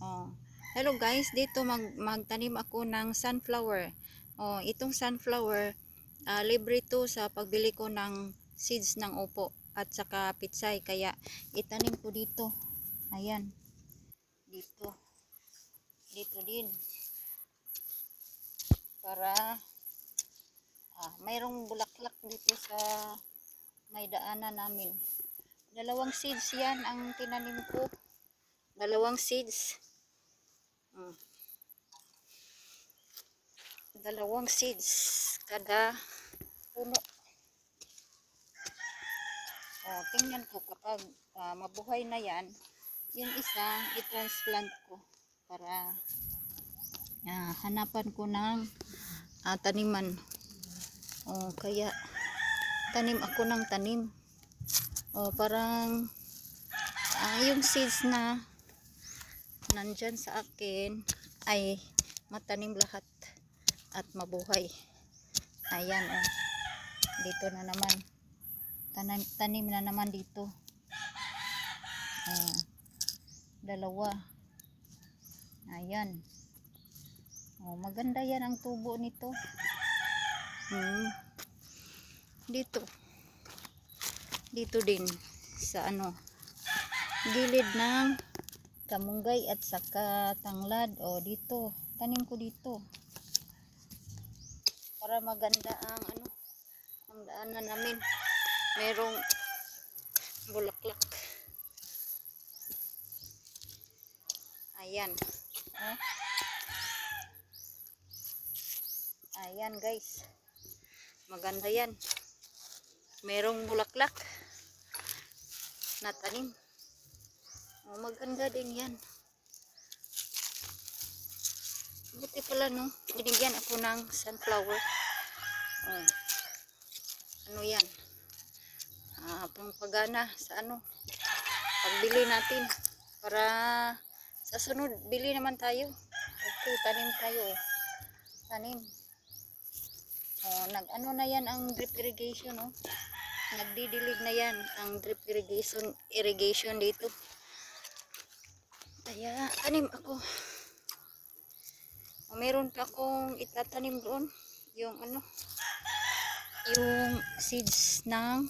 Oh. Hello guys, dito magtanim ako ng sunflower. Oh, itong sunflower, libre to sa pagbili ko ng seeds ng upo at saka pitsay. Kaya itanim ko dito. Ayan. Dito. Dito din. Para mayroong bulaklak dito sa may daanan namin. Dalawang seeds yan ang tinanim ko. Dalawang seeds. Dalawang seeds kada puno. Tingnan ko kapag mabuhay na yan, yung isa i-transplant ko para hanapan ko ng taniman. Kaya tanim ako ng tanim. Parang yung seeds na nandyan sa akin ay matanim lahat at mabuhay. Ayan, dito na naman tanim na naman dito. Dalawa. Ayan. Maganda yan ang tubo nito. Dito din sa gilid ng kamunggay at saka tanglad. Dito tanim ko dito para maganda ang ang daanan namin. Merong bulaklak. Ayan. Ayan guys. Maganda yan. Merong bulaklak na tanim. Maganda din yan. Buti pala binigyan ako ng sunflower. Yan? Pangpagana sa pagbili natin. Para sa sunod, bili naman tayo. Okay, tanim tayo. Tanim. Nag-ano na yan ang drip irrigation, nagdidilig na yan ang drip irrigation dito. Kaya tanim ako. Meron pa akong itatanim doon yung yung seeds ng